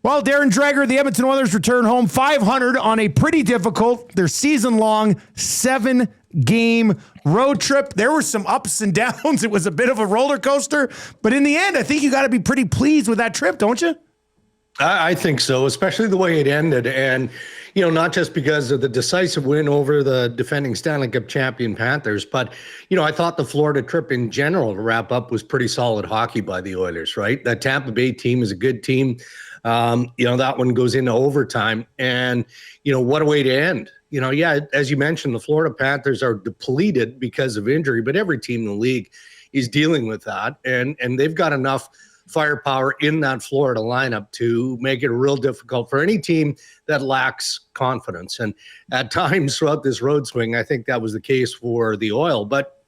Well, Darren Dreger, the Edmonton Oilers return home 500 on a pretty difficult, their season-long 7-game road trip. There were some ups and downs. It was a bit of a roller coaster. But in the end, I think you got to be pretty pleased with that trip, don't you? I think so, especially the way it ended. And, not just because of the decisive win over the defending Stanley Cup champion Panthers, but, I thought the Florida trip in general to wrap up was pretty solid hockey by the Oilers, right? That Tampa Bay team is a good team. That one goes into overtime. And, what a way to end. As you mentioned, the Florida Panthers are depleted because of injury, but every team in the league is dealing with that. And they've got enough firepower in that Florida lineup to make it real difficult for any team that lacks confidence. And at times throughout this road swing, I think that was the case for the Oil. But,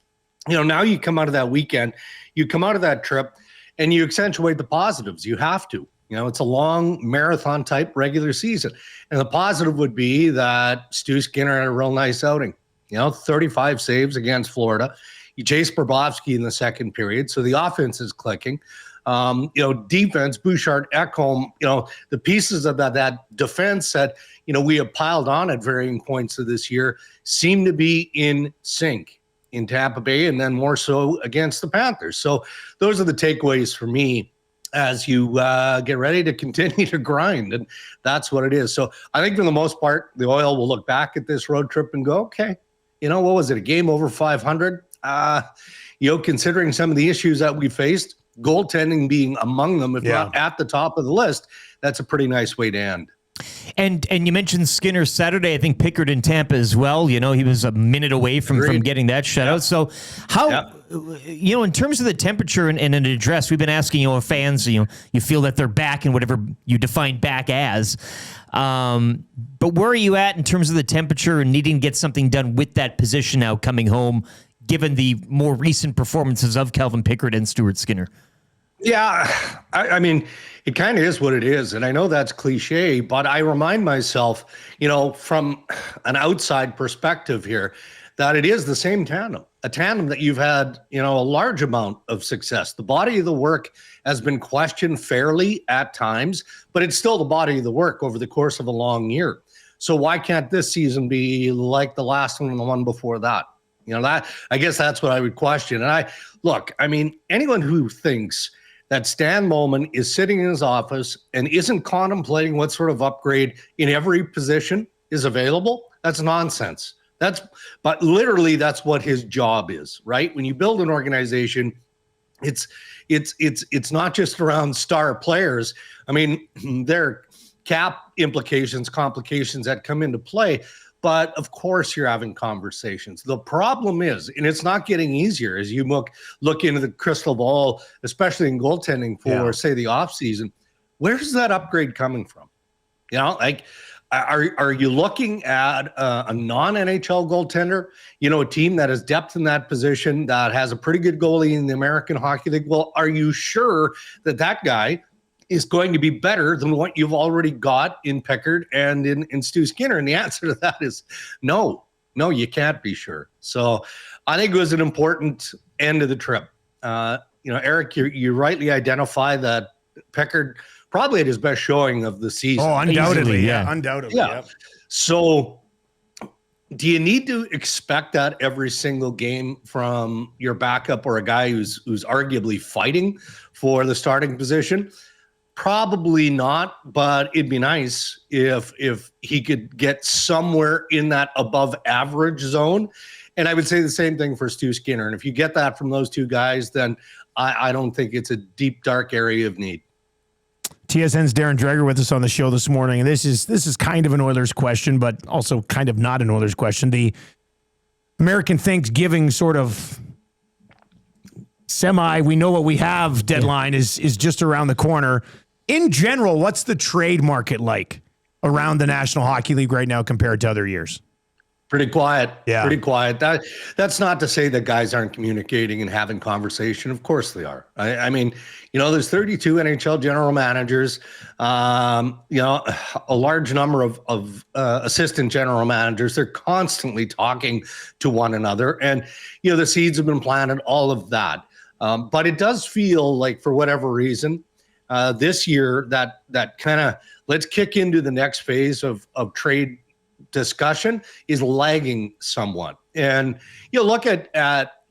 now you come out of that weekend, you come out of that trip, and you accentuate the positives. You have to. It's a long marathon type regular season. And the positive would be that Stu Skinner had a real nice outing. 35 saves against Florida. You chase Bobrovsky in the second period, so the offense is clicking. Defense, Bouchard, Ekholm, the pieces of that defense that, we have piled on at varying points of this year seem to be in sync in Tampa Bay and then more so against the Panthers. So those are the takeaways for me as you get ready to continue to grind. And that's what it is. So I think for the most part, the Oil will look back at this road trip and go, okay, what was it? A game over 500? Considering some of the issues that we faced, goaltending being among them, if not at the top of the list, that's a pretty nice way to end. And you mentioned Skinner Saturday. I think Pickard in Tampa as well. He was a minute away from getting that shutout. So how, in terms of the temperature and an address, we've been asking, fans, you feel that they're back in whatever you define back as. But where are you at in terms of the temperature and needing to get something done with that position now coming home, given the more recent performances of Calvin Pickard and Stuart Skinner? Yeah, I mean, it kind of is what it is. And I know that's cliche, but I remind myself, from an outside perspective here, that it is the same tandem, a tandem that you've had, a large amount of success. The body of the work has been questioned fairly at times, but it's still the body of the work over the course of a long year. So why can't this season be like the last one and the one before that? I guess that's what I would question. And anyone who thinks that Stan Moman is sitting in his office and isn't contemplating what sort of upgrade in every position is available, that's nonsense. But literally that's what his job is, right? When you build an organization, it's not just around star players. There are cap implications, complications that come into play. But of course you're having conversations. The problem is, and it's not getting easier as you look into the crystal ball, especially in goaltending for, say, the offseason, where's that upgrade coming from? Are you looking at a non-NHL goaltender, a team that has depth in that position, that has a pretty good goalie in the American Hockey League? Well, are you sure that guy is going to be better than what you've already got in Pickard and in Stu Skinner? And the answer to that is no, you can't be sure. So I think it was an important end of the trip. Eric, you rightly identify that Pickard probably had his best showing of the season. Oh, undoubtedly. Easily, Undoubtedly. Yeah. So do you need to expect that every single game from your backup or a guy who's arguably fighting for the starting position? Probably not, but it'd be nice if he could get somewhere in that above average zone. And I would say the same thing for Stu Skinner. And if you get that from those two guys, then I don't think it's a deep, dark area of need. TSN's Darren Dreger with us on the show this morning. And this is kind of an Oilers question, but also kind of not an Oilers question. The American Thanksgiving sort of we know what we have deadline is just around the corner. In general, what's the trade market like around the National Hockey League right now compared to other years? Pretty quiet. Yeah. Pretty quiet. That's not to say that guys aren't communicating and having conversation. Of course they are. There's 32 NHL general managers, a large number of assistant general managers. They're constantly talking to one another. And, the seeds have been planted, all of that. But it does feel like, for whatever reason, this year that kind of let's kick into the next phase of trade discussion is lagging somewhat. And you look at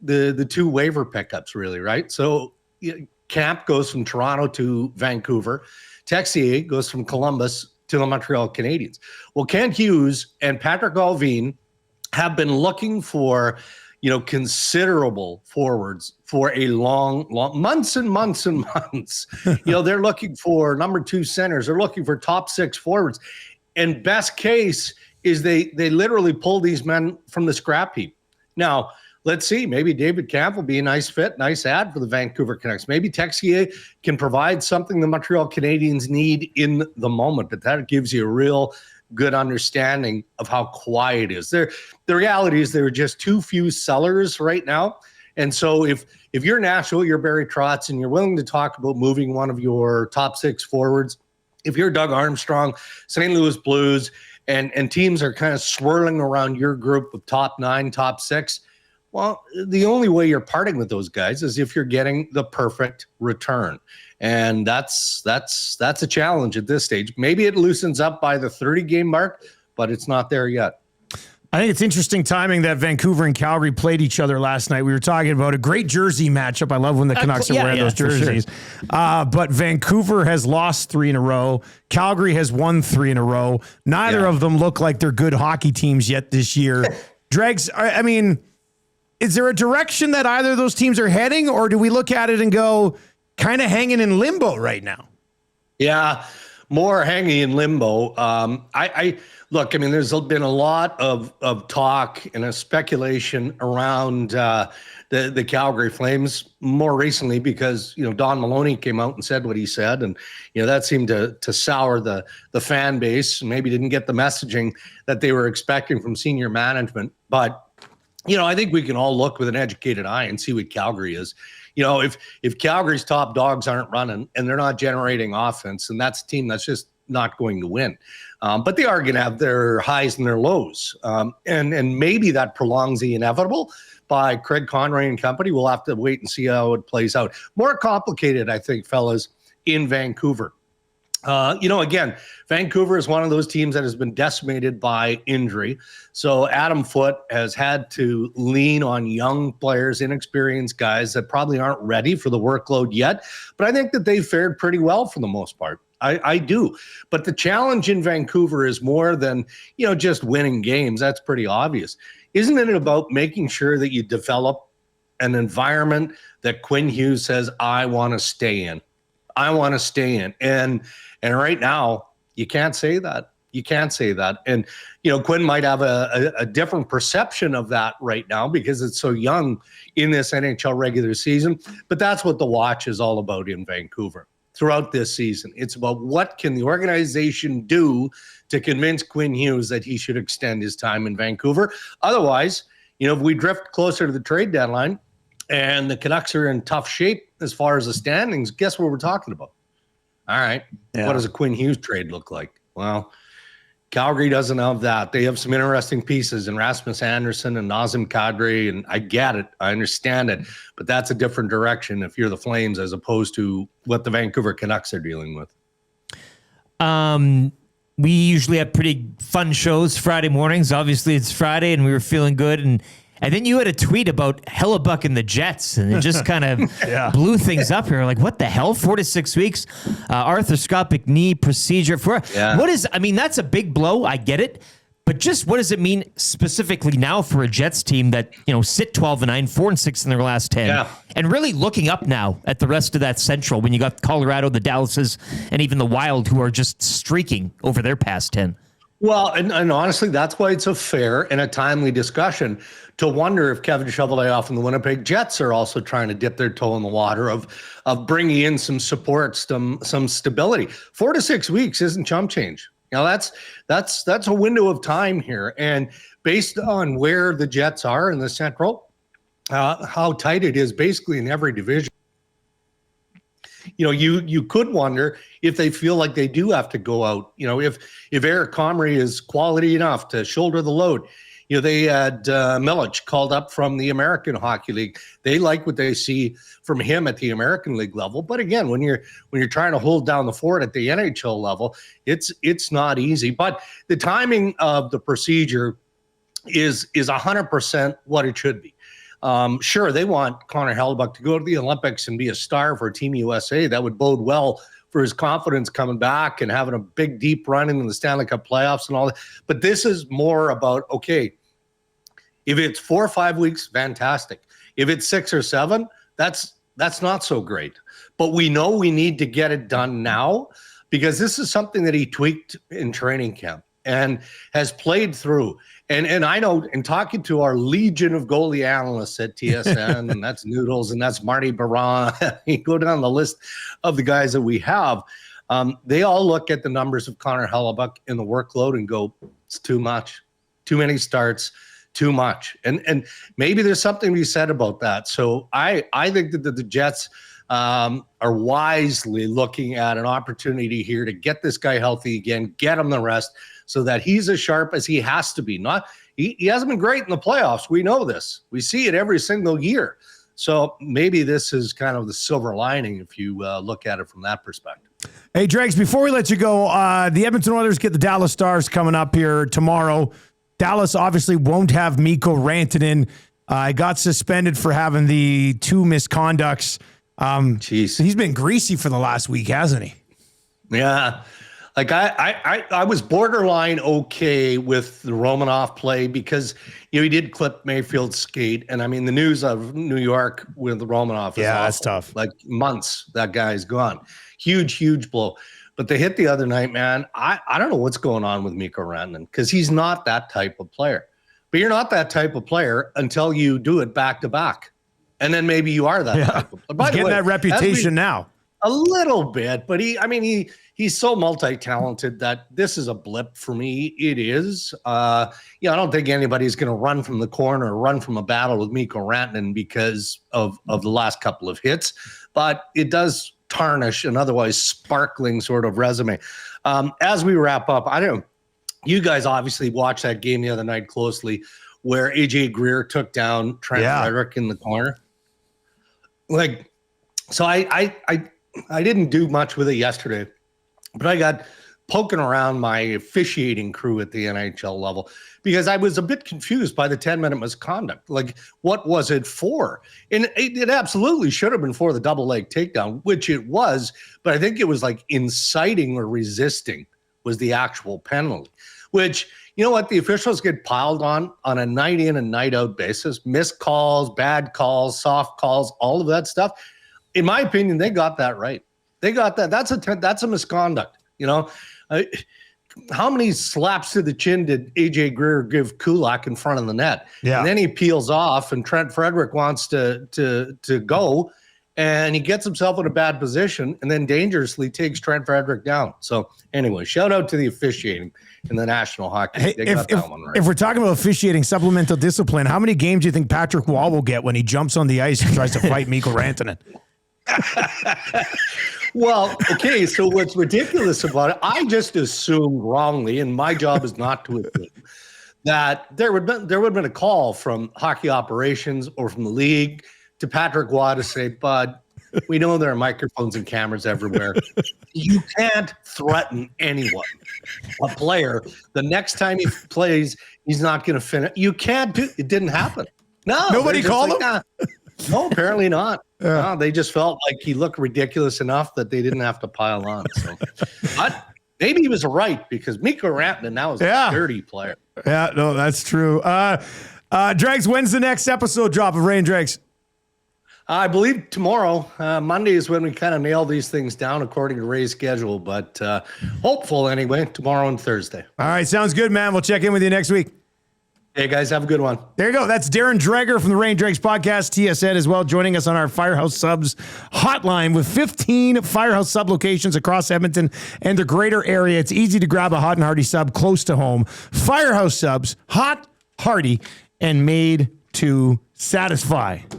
the two waiver pickups, really, right? So Camp goes from Toronto to Vancouver. Texier goes from Columbus to the Montreal Canadiens. Well, Kent Hughes and Patrick Allvin have been looking for, considerable forwards for a long months and months and months. They're looking for number 2 centers. They're looking for top 6 forwards. And best case is they literally pull these men from the scrap heap. Now, let's see. Maybe David Camp will be a nice fit, nice ad for the Vancouver Canucks. Maybe Texier can provide something the Montreal Canadiens need in the moment, but that gives you a real good understanding of how quiet it is. The reality is there are just too few sellers right now. And so if you're Nashville, you're Barry Trotz, and you're willing to talk about moving one of your top 6 forwards, if you're Doug Armstrong, St. Louis Blues, and teams are kind of swirling around your group of top 9, top 6, well, the only way you're parting with those guys is if you're getting the perfect return. And that's a challenge at this stage. Maybe it loosens up by the 30-game mark, but it's not there yet. I think it's interesting timing that Vancouver and Calgary played each other last night. We were talking about a great jersey matchup. I love when the Canucks are wearing those jerseys. Sure. But Vancouver has lost 3 in a row. Calgary has won 3 in a row. Neither of them look like they're good hockey teams yet this year. Dregs, I mean, is there a direction that either of those teams are heading, or do we look at it and go kind of hanging in limbo right now? Yeah, more hanging in limbo. I look, I mean, there's been a lot of talk and a speculation around the Calgary Flames more recently because, Don Maloney came out and said what he said. And, that seemed to sour the fan base, and maybe didn't get the messaging that they were expecting from senior management. But, I think we can all look with an educated eye and see what Calgary is. If Calgary's top dogs aren't running and they're not generating offense, and that's a team that's just not going to win. But they are going to have their highs and their lows. And maybe that prolongs the inevitable by Craig Conroy and company. We'll have to wait and see how it plays out. More complicated, I think, fellas, in Vancouver. Again, Vancouver is one of those teams that has been decimated by injury. So Adam Foote has had to lean on young players, inexperienced guys that probably aren't ready for the workload yet. But I think that they fared pretty well for the most part. I do. But the challenge in Vancouver is more than, just winning games. That's pretty obvious. Isn't it about making sure that you develop an environment that Quinn Hughes says, I want to stay in? I want to stay in. And right now, you can't say that. You can't say that. And, Quinn might have a different perception of that right now because it's so young in this NHL regular season. But that's what the watch is all about in Vancouver throughout this season. It's about what can the organization do to convince Quinn Hughes that he should extend his time in Vancouver. Otherwise, if we drift closer to the trade deadline and the Canucks are in tough shape as far as the standings, guess what we're talking about? All right. Yeah. What does a Quinn Hughes trade look like? Well, Calgary doesn't have that. They have some interesting pieces in Rasmus Andersson and Nazem Kadri, and I get it. I understand it. But that's a different direction if you're the Flames as opposed to what the Vancouver Canucks are dealing with. We usually have pretty fun shows Friday mornings. Obviously, it's Friday, and we were feeling good. And then you had a tweet about Hellebuck and the Jets, and it just kind of blew things up here. Like, what the hell? 4 to 6 weeks, arthroscopic knee procedure. That's a big blow. I get it. But just what does it mean specifically now for a Jets team that, sit 12-9, 4-6 in their last 10, and really looking up now at the rest of that Central when you got Colorado, the Dallases, and even the Wild who are just streaking over their past 10? Well, and honestly, that's why it's a fair and a timely discussion to wonder if Kevin Cheveldayoff and the Winnipeg Jets are also trying to dip their toe in the water of bringing in some support, some stability. 4 to 6 weeks isn't chump change. That's a window of time here. And based on where the Jets are in the Central, how tight it is basically in every division. You could wonder if they feel like they do have to go out. If Eric Comrie is quality enough to shoulder the load, They had Milic called up from the American Hockey League. They like what they see from him at the American League level. But again, when you're trying to hold down the fort at the NHL level, it's not easy. But the timing of the procedure is 100% what it should be. Sure, they want Connor Hellebuyck to go to the Olympics and be a star for Team USA. That would bode well for his confidence coming back and having a big, deep run in the Stanley Cup playoffs and all that. But this is more about, okay, if it's 4 or 5 weeks, fantastic. If it's 6 or 7, that's not so great. But we know we need to get it done now, because this is something that he tweaked in training camp and has played through. And I know, in talking to our legion of goalie analysts at TSN, and that's Noodles, and that's Marty Baron, you go down the list of the guys that we have, they all look at the numbers of Connor Hellebuyck and the workload and go, it's too much, too many starts, too much. And maybe there's something to be said about that. So I think that the Jets are wisely looking at an opportunity here to get this guy healthy again, get him the rest, so that he's as sharp as he has to be. He hasn't been great in the playoffs. We know this. We see it every single year. So maybe this is kind of the silver lining if you look at it from that perspective. Hey, Dregs, before we let you go, the Edmonton Oilers get the Dallas Stars coming up here tomorrow. Dallas obviously won't have Mikko Rantanen. Got suspended for having the 2 misconducts. Jeez. He's been greasy for the last week, hasn't he? Yeah. Like I was borderline okay with the Romanov play because he did clip Mayfield's skate, and I mean the news of New York with Romanov is awful. That's tough. Like months that guy's gone, huge blow. But the hit the other night, man, I don't know what's going on with Mikko Rantanen, because he's not that type of player. But you're not that type of player until you do it back to back, and then maybe you are that type of player. By He's getting that reputation now. A little bit, but he's so multi-talented that this is a blip for me. It is. I don't think anybody's going to run from the corner or run from a battle with Mikko Rantanen because of the last couple of hits, but it does tarnish an otherwise sparkling sort of resume. As we wrap up, you guys obviously watched that game the other night closely where AJ Greer took down Trent Frederick in the corner. So I didn't do much with it yesterday, but I got poking around my officiating crew at the NHL level because I was a bit confused by the 10-minute misconduct. Like, what was it for? And it absolutely should have been for the double leg takedown, which it was, but I think it was like inciting or resisting was the actual penalty, which, you know what, the officials get piled on a night in and night out basis, missed calls, bad calls, soft calls, all of that stuff. In my opinion, they got that right. They got that. That's a misconduct. How many slaps to the chin did AJ Greer give Kulak in front of the net? Yeah. And then he peels off, and Trent Frederick wants to go, and he gets himself in a bad position, and then dangerously takes Trent Frederick down. So anyway, shout out to the officiating in the National Hockey League. They got that one right. If we're talking about officiating supplemental discipline, how many games do you think Patrick Waugh will get when he jumps on the ice and tries to fight Mikko Rantanen? Well, okay, so what's ridiculous about it, I just assumed wrongly, and my job is not to assume, that there would have been a call from hockey operations or from the league to Patrick Waugh to say, Bud, we know there are microphones and cameras everywhere. You can't threaten anyone. A player, the next time he plays, he's not going to finish. You can't do it. Didn't happen. No. Nobody called him? Nah. No, apparently not. No, they just felt like he looked ridiculous enough that they didn't have to pile on. So, but maybe he was right, because Mikko Rantanen now is a dirty player. Yeah, no, that's true. Dregs, when's the next episode drop of Ray and Dregs? I believe tomorrow. Monday is when we kind of nail these things down according to Ray's schedule, but hopeful anyway, tomorrow and Thursday. All right, sounds good, man. We'll check in with you next week. Hey, guys, have a good one. There you go. That's Darren Dreger from the Ray and Dregs podcast, TSN as well, joining us on our Firehouse Subs hotline with 15 Firehouse Sub locations across Edmonton and the greater area. It's easy to grab a hot and hearty sub close to home. Firehouse Subs, hot, hearty, and made to satisfy.